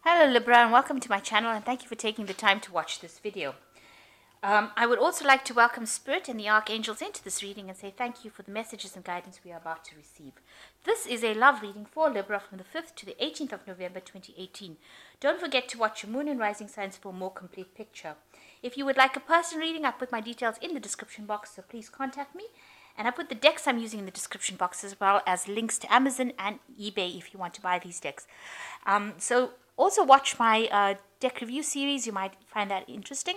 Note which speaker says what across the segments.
Speaker 1: Hello Libra, and welcome to my channel, and thank you for taking the time to watch this video. I would also like to welcome Spirit and the Archangels into this reading and say thank you for the messages and guidance we are about to receive. This is a love reading for Libra from the 5th to the 18th of November 2018. Don't forget to watch your moon and rising signs for a more complete picture. If you would like a personal reading, I put my details in the description box, so please contact me. And I put the decks I'm using in the description box, as well as links to Amazon and eBay if you want to buy these decks. So also watch my deck review series. You might find that interesting.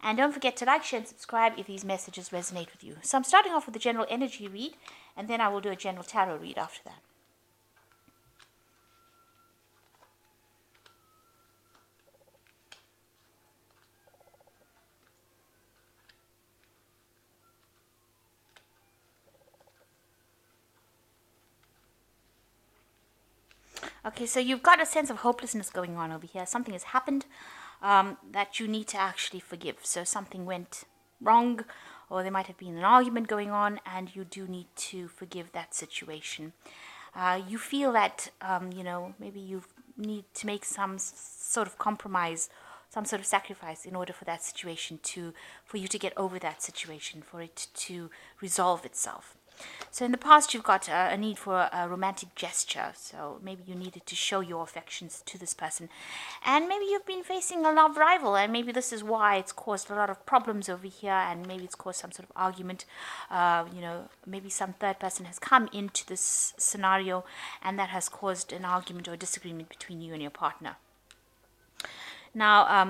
Speaker 1: And don't forget to like, share, and subscribe if these messages resonate with you. So I'm starting off with a general energy read, and then I will do a general tarot read after that. Okay, so you've got a sense of hopelessness going on over here. Something has happened that you need to actually forgive. So something went wrong, or there might have been an argument going on, and you do need to forgive that situation. You feel that, maybe you need to make some sort of compromise, some sort of sacrifice in order for that situation for you to get over that situation, for it to resolve itself. So in the past, you've got a need for a romantic gesture. So maybe you needed to show your affections to this person. And maybe you've been facing a love rival, and maybe this is why it's caused a lot of problems over here, and maybe it's caused some sort of argument. Maybe some third person has come into this scenario, and that has caused an argument or disagreement between you and your partner. Now,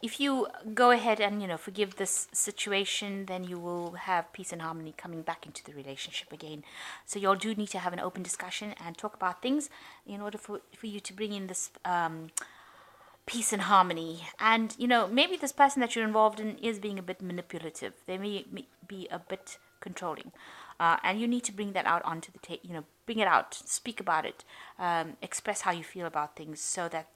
Speaker 1: if you go ahead and forgive this situation, then you will have peace and harmony coming back into the relationship again. So you all do need to have an open discussion and talk about things in order for you to bring in this peace and harmony. And maybe this person that you're involved in is being a bit manipulative. They may be a bit controlling, and you need to bring that out onto the table. Bring it out, speak about it, express how you feel about things, so that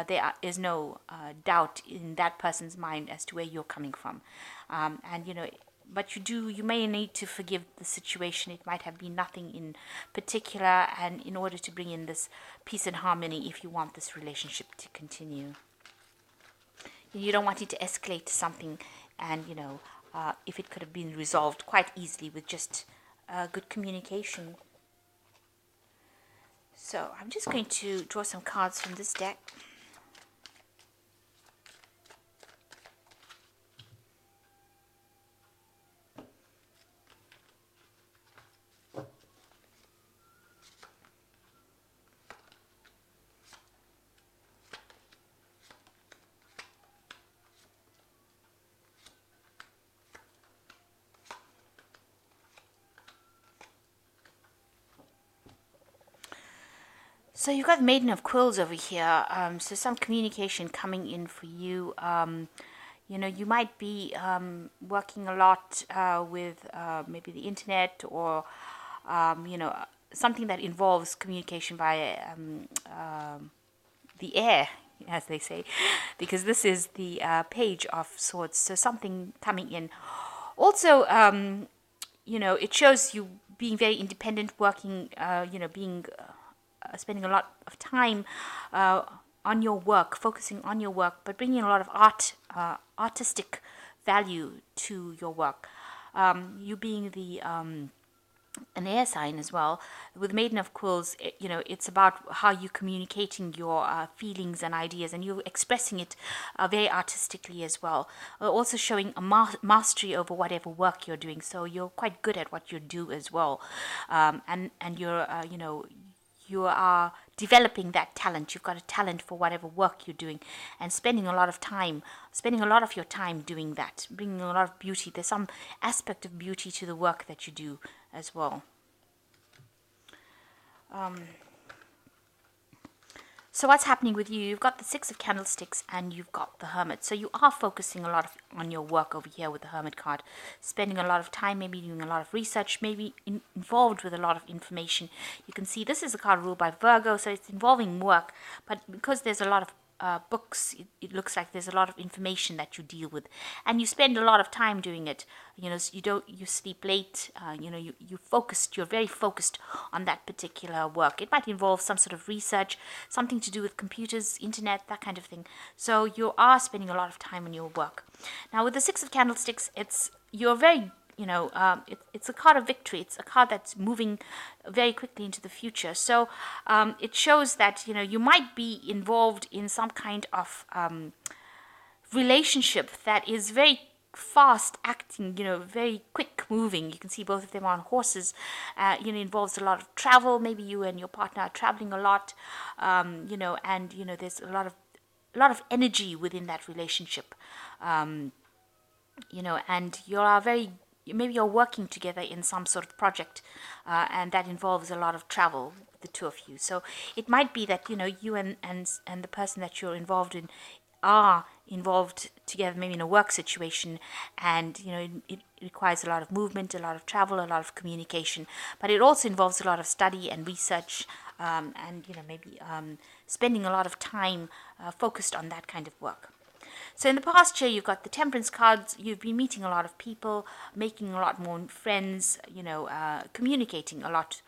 Speaker 1: there is no doubt in that person's mind as to where you're coming from. But you may need to forgive the situation. It might have been nothing in particular, and in order to bring in this peace and harmony, if you want this relationship to continue, you don't want it to escalate to something, and if it could have been resolved quite easily with just good communication. So I'm just going to draw some cards from this deck. So you've got Maiden of Quills over here. So some communication coming in for you. You might be working a lot with maybe the internet, or something that involves communication via the air, as they say, because this is the Page of Swords. So something coming in. Also, it shows you being very independent, working, being spending a lot of time on your work, focusing on your work, but bringing a lot of artistic value to your work. You being an air sign as well, with Maiden of Quills, it's about how you're communicating your feelings and ideas, and you're expressing it very artistically as well. Also showing a mastery over whatever work you're doing, so you're quite good at what you do as well, and you're you are developing that talent. You've got a talent for whatever work you're doing, and spending a lot of your time doing that, bringing a lot of beauty. There's some aspect of beauty to the work that you do as well. So what's happening with you? You've got the Six of Candlesticks, and you've got the Hermit. So you are focusing a lot on your work over here with the Hermit card, spending a lot of time, maybe doing a lot of research, maybe involved with a lot of information. You can see this is a card ruled by Virgo, so it's involving work, but because there's a lot of books. It looks like there's a lot of information that you deal with, and you spend a lot of time doing it. So you sleep late. You're very focused on that particular work. It might involve some sort of research, something to do with computers, internet, that kind of thing. So you are spending a lot of time on your work. Now with the Six of Candlesticks, you're very it's a card of victory. It's a card that's moving very quickly into the future. So it shows that you might be involved in some kind of relationship that is very fast acting, very quick moving. You can see both of them on horses. Involves a lot of travel. Maybe you and your partner are traveling a lot, and there's a lot of energy within that relationship. And you are maybe you're working together in some sort of project, and that involves a lot of travel, the two of you. So it might be that you and the person that you're involved in are involved together, maybe in a work situation, and it requires a lot of movement, a lot of travel, a lot of communication. But it also involves a lot of study and research, and maybe spending a lot of time focused on that kind of work. So in the past year, you've got the Temperance cards. You've been meeting a lot of people, making a lot more friends, communicating a lot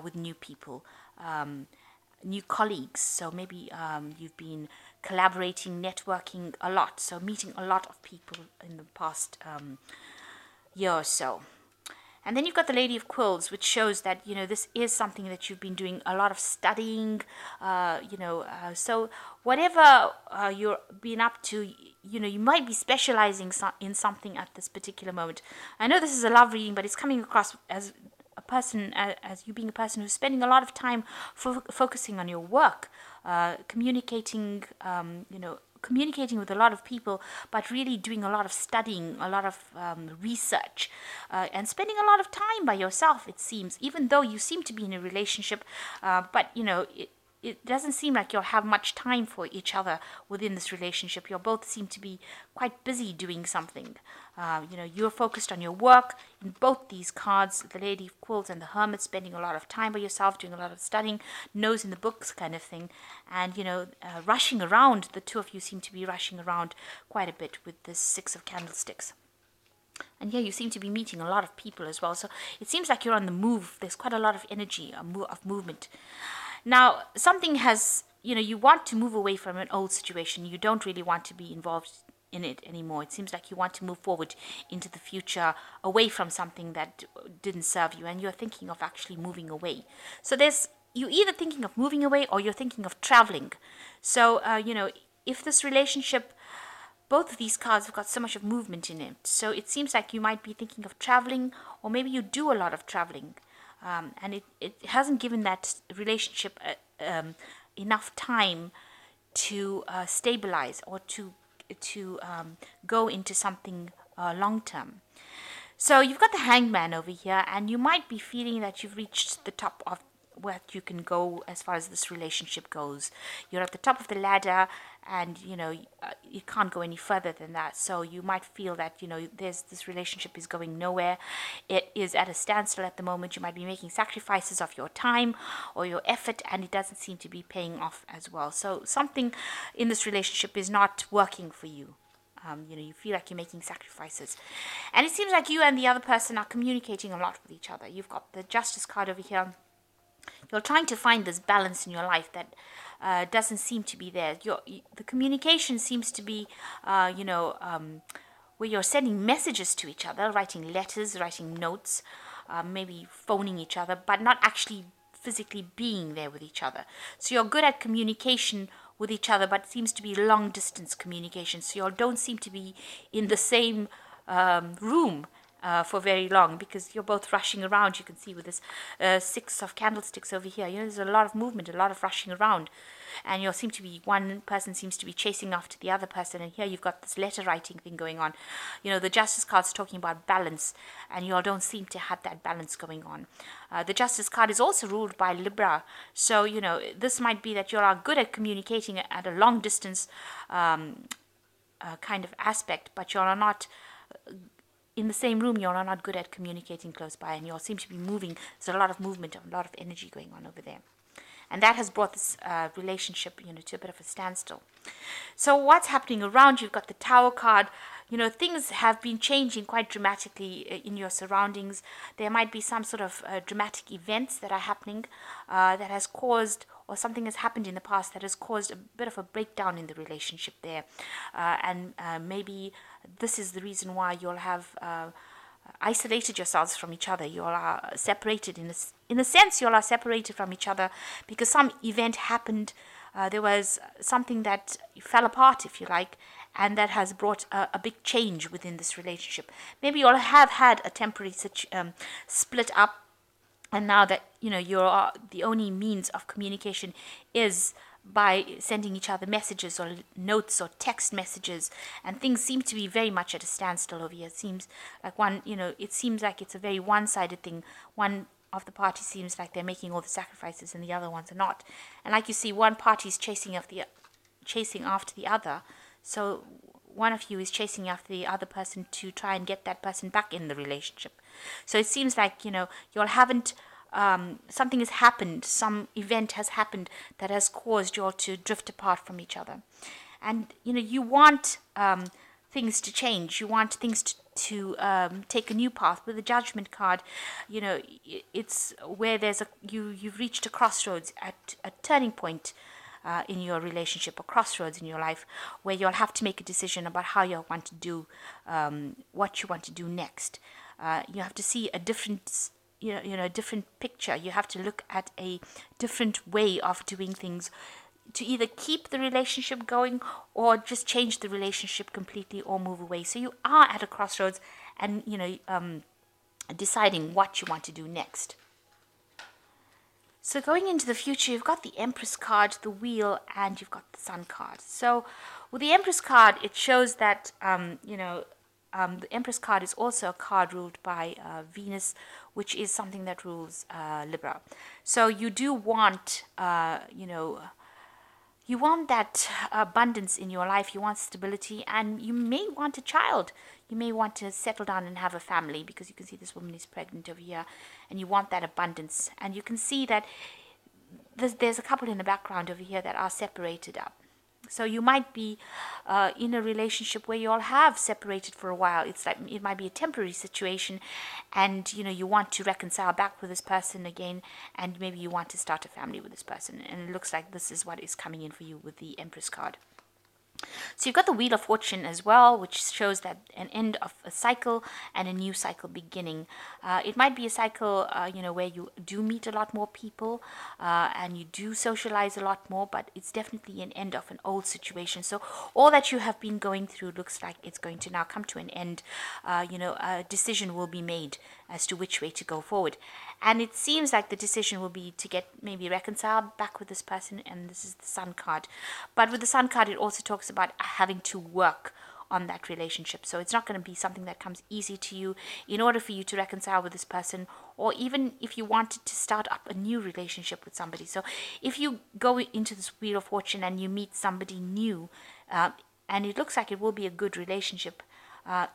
Speaker 1: with new people, new colleagues. So maybe you've been collaborating, networking a lot. So meeting a lot of people in the past year or so. And then you've got the Lady of Quills, which shows that, this is something that you've been doing a lot of studying, so whatever you're being up to, you might be specializing in something at this particular moment. I know this is a love reading, but it's coming across as a person, as you being a person who's spending a lot of time focusing on your work, communicating with a lot of people, but really doing a lot of studying, a lot of research, and spending a lot of time by yourself, it seems, even though you seem to be in a relationship, but it doesn't seem like you'll have much time for each other within this relationship. You both seem to be quite busy doing something. You're focused on your work. In both these cards, the Lady of Quills and the Hermit, spending a lot of time by yourself, doing a lot of studying, nose in the books kind of thing. And, rushing around. The two of you seem to be rushing around quite a bit with this Six of Candlesticks. And you seem to be meeting a lot of people as well. So it seems like you're on the move. There's quite a lot of energy, of movement. Now, something has, you want to move away from an old situation. You don't really want to be involved in it anymore. It seems like you want to move forward into the future, away from something that didn't serve you, and you're thinking of actually moving away. So you're either thinking of moving away or you're thinking of traveling. So, if this relationship, both of these cards have got so much of movement in it. So it seems like you might be thinking of traveling, or maybe you do a lot of traveling. And it hasn't given that relationship enough time to stabilize or to go into something long term. So you've got the Hangman over here, and you might be feeling that you've reached the top of what you can go as far as this relationship goes. You're at the top of the ladder, and you can't go any further than that. So you might feel that this relationship is going nowhere. It is at a standstill at the moment. You might be making sacrifices of your time or your effort, and it doesn't seem to be paying off as well. So something in this relationship is not working for you. You feel like you're making sacrifices, and it seems like you and the other person are communicating a lot with each other. You've got the Justice card over here. You're trying to find this balance in your life that doesn't seem to be there. The communication seems to be, where you're sending messages to each other, writing letters, writing notes, maybe phoning each other, but not actually physically being there with each other. So you're good at communication with each other, but it seems to be long distance communication. So you all don't seem to be in the same room for very long, because you're both rushing around. You can see with this Six of Candlesticks over here, there's a lot of movement, a lot of rushing around, and one person seems to be chasing after the other person, and here you've got this letter writing thing going on. The Justice card's talking about balance, and you all don't seem to have that balance going on. The Justice card is also ruled by Libra, so this might be that you all are good at communicating at a long distance kind of aspect, but you all are not in the same room. You all are not good at communicating close by, and you all seem to be moving. There's a lot of movement, a lot of energy going on over there. And that has brought this relationship, to a bit of a standstill. So what's happening around you? You've got the Tower card. Things have been changing quite dramatically in your surroundings. There might be some sort of dramatic events that are happening that has caused, or something has happened in the past that has caused a bit of a breakdown in the relationship there. And maybe this is the reason why you'll have isolated yourselves from each other. You all are separated in a sense. You all are separated from each other because some event happened. There was something that fell apart, if you like, and that has brought a big change within this relationship. Maybe you all have had a temporary split up, and now that you're the only means of communication is by sending each other messages or notes or text messages, and things seem to be very much at a standstill over here. It seems like it seems like it's a very one-sided thing. One of the parties seems like they're making all the sacrifices and the other ones are not. And like you see, one party is chasing after the other. So one of you is chasing after the other person to try and get that person back in the relationship. So it seems like, you all haven't, something has happened, some event has happened that has caused you all to drift apart from each other. And, you want things to change. You want things to take a new path. With the Judgment card, it's where you've reached a crossroads, at a turning point in your relationship, a crossroads in your life, where you'll have to make a decision about how you want to do, what you want to do next. You have to see a different, a different picture. You have to look at a different way of doing things, to either keep the relationship going or just change the relationship completely or move away. So you are at a crossroads, and deciding what you want to do next. So going into the future, you've got the Empress card, the Wheel, and you've got the Sun card. So with the Empress card, it shows that, the Empress card is also a card ruled by Venus, which is something that rules Libra. So you do want, you want that abundance in your life. You want stability, and you may want a child. You may want to settle down and have a family, because you can see this woman is pregnant over here, and you want that abundance. And you can see that there's a couple in the background over here that are separated up. So you might be in a relationship where you all have separated for a while. It's like it might be a temporary situation, and you want to reconcile back with this person again, and maybe you want to start a family with this person. And it looks like this is what is coming in for you with the Empress card. So you've got the Wheel of Fortune as well, which shows that an end of a cycle and a new cycle beginning. It might be a cycle, where you do meet a lot more people and you do socialize a lot more, but it's definitely an end of an old situation. So all that you have been going through looks like it's going to now come to an end. A decision will be made as to which way to go forward. And it seems like the decision will be to get maybe reconciled back with this person, and this is the Sun card. But with the Sun card, it also talks about having to work on that relationship. So it's not going to be something that comes easy to you in order for you to reconcile with this person, or even if you wanted to start up a new relationship with somebody. So if you go into this Wheel of Fortune and you meet somebody new, and it looks like it will be a good relationship,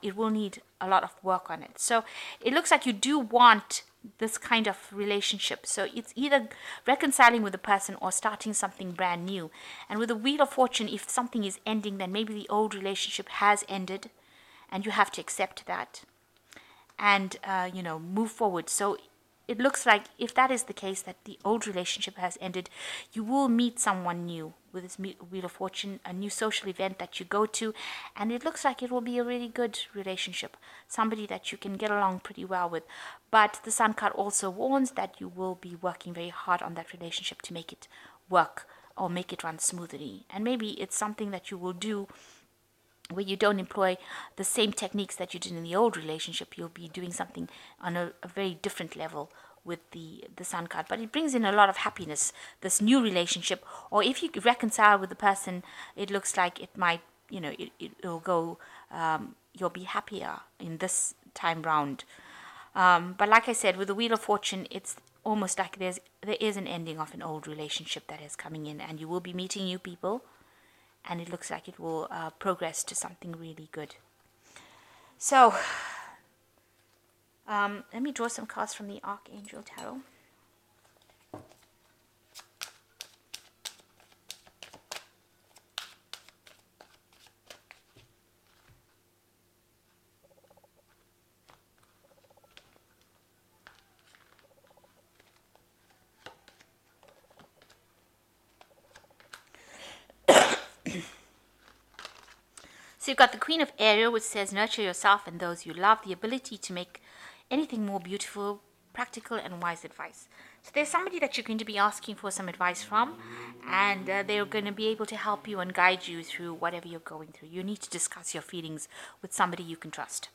Speaker 1: it will need a lot of work on it. So it looks like you do want this kind of relationship. So it's either reconciling with a person or starting something brand new. And with the Wheel of Fortune, if something is ending, then maybe the old relationship has ended, and you have to accept that and move forward. So it looks like if that is the case, that the old relationship has ended, you will meet someone new with this Wheel of Fortune, a new social event that you go to, and it looks like it will be a really good relationship, somebody that you can get along pretty well with. But the Sun card also warns that you will be working very hard on that relationship to make it work or make it run smoothly. And maybe it's something that you will do where you don't employ the same techniques that you did in the old relationship. You'll be doing something on a very different level with the Sun card. But it brings in a lot of happiness, this new relationship. Or if you reconcile with the person, it looks like it might, it'll go, you'll be happier in this time round. But like I said, with the Wheel of Fortune, it's almost like there is an ending of an old relationship that is coming in, and you will be meeting new people, and it looks like it will progress to something really good. So, let me draw some cards from the Archangel Tarot. So you've got the Queen of Ariel, which says nurture yourself and those you love, the ability to make anything more beautiful, practical and wise advice. So there's somebody that you're going to be asking for some advice from, and they're going to be able to help you and guide you through whatever you're going through. You need to discuss your feelings with somebody you can trust.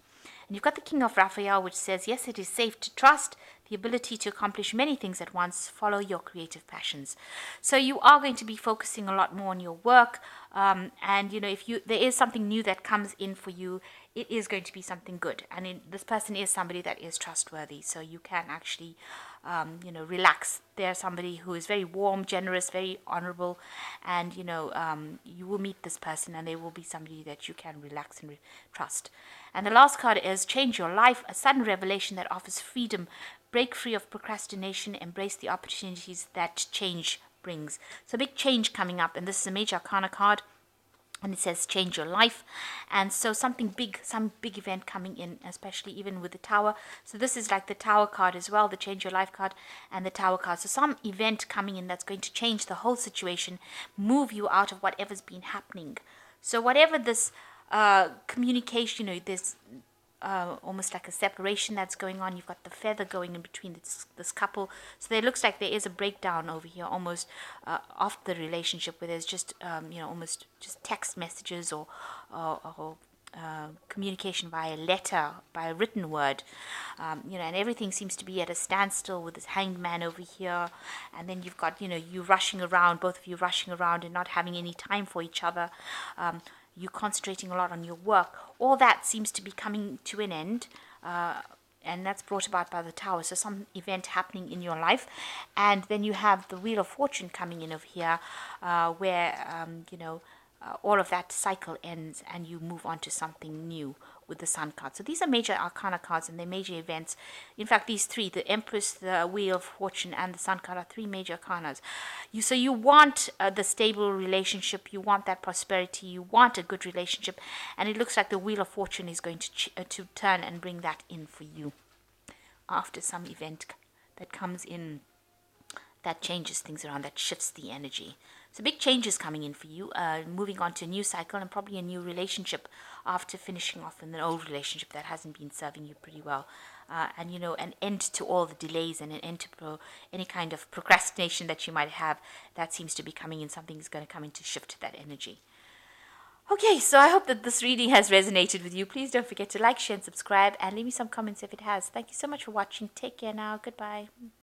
Speaker 1: And you've got the King of Raphael, which says, yes, it is safe to trust, the ability to accomplish many things at once, follow your creative passions. So you are going to be focusing a lot more on your work, and if there is something new that comes in for you, it is going to be something good. And this person is somebody that is trustworthy, so you can actually relax. They're somebody who is very warm, generous, very honorable, and you will meet this person, and they will be somebody that you can relax and trust. And the last card is change your life, a sudden revelation that offers freedom. Break free of procrastination, embrace the opportunities that change brings. So big change coming up, and this is a major arcana card. And it says change your life, and so something big, some big event coming in, especially even with the Tower. So this is like the Tower card as well, the change your life card and the Tower card. So some event coming in that's going to change the whole situation, move you out of whatever's been happening. So whatever this communication, this almost like a separation that's going on. You've got the feather going in between this couple. So there looks like there is a breakdown over here, almost of the relationship, where there's just almost just text messages or communication via letter, by a written word, and everything seems to be at a standstill with this hanged man over here. And then you've got you rushing around, both of you rushing around and not having any time for each other. You concentrating a lot on your work. All that seems to be coming to an end, and that's brought about by the Tower. So some event happening in your life, and then you have the Wheel of Fortune coming in over here, where all of that cycle ends and you move on to something new with the Sun card. So these are major arcana cards, and they're major events. In fact, these three, the Empress, the Wheel of Fortune and the Sun card, are three major arcanas. So you want the stable relationship, you want that prosperity, you want a good relationship, and it looks like the Wheel of Fortune is going to turn and bring that in for you after some event that comes in that changes things around, that shifts the energy. So big changes coming in for you, moving on to a new cycle and probably a new relationship after finishing off in an old relationship that hasn't been serving you pretty well. And an end to all the delays and an end to any kind of procrastination that you might have. That seems to be coming in. Something is going to come in to shift that energy. Okay, so I hope that this reading has resonated with you. Please don't forget to like, share and subscribe, and leave me some comments if it has. Thank you so much for watching. Take care now. Goodbye.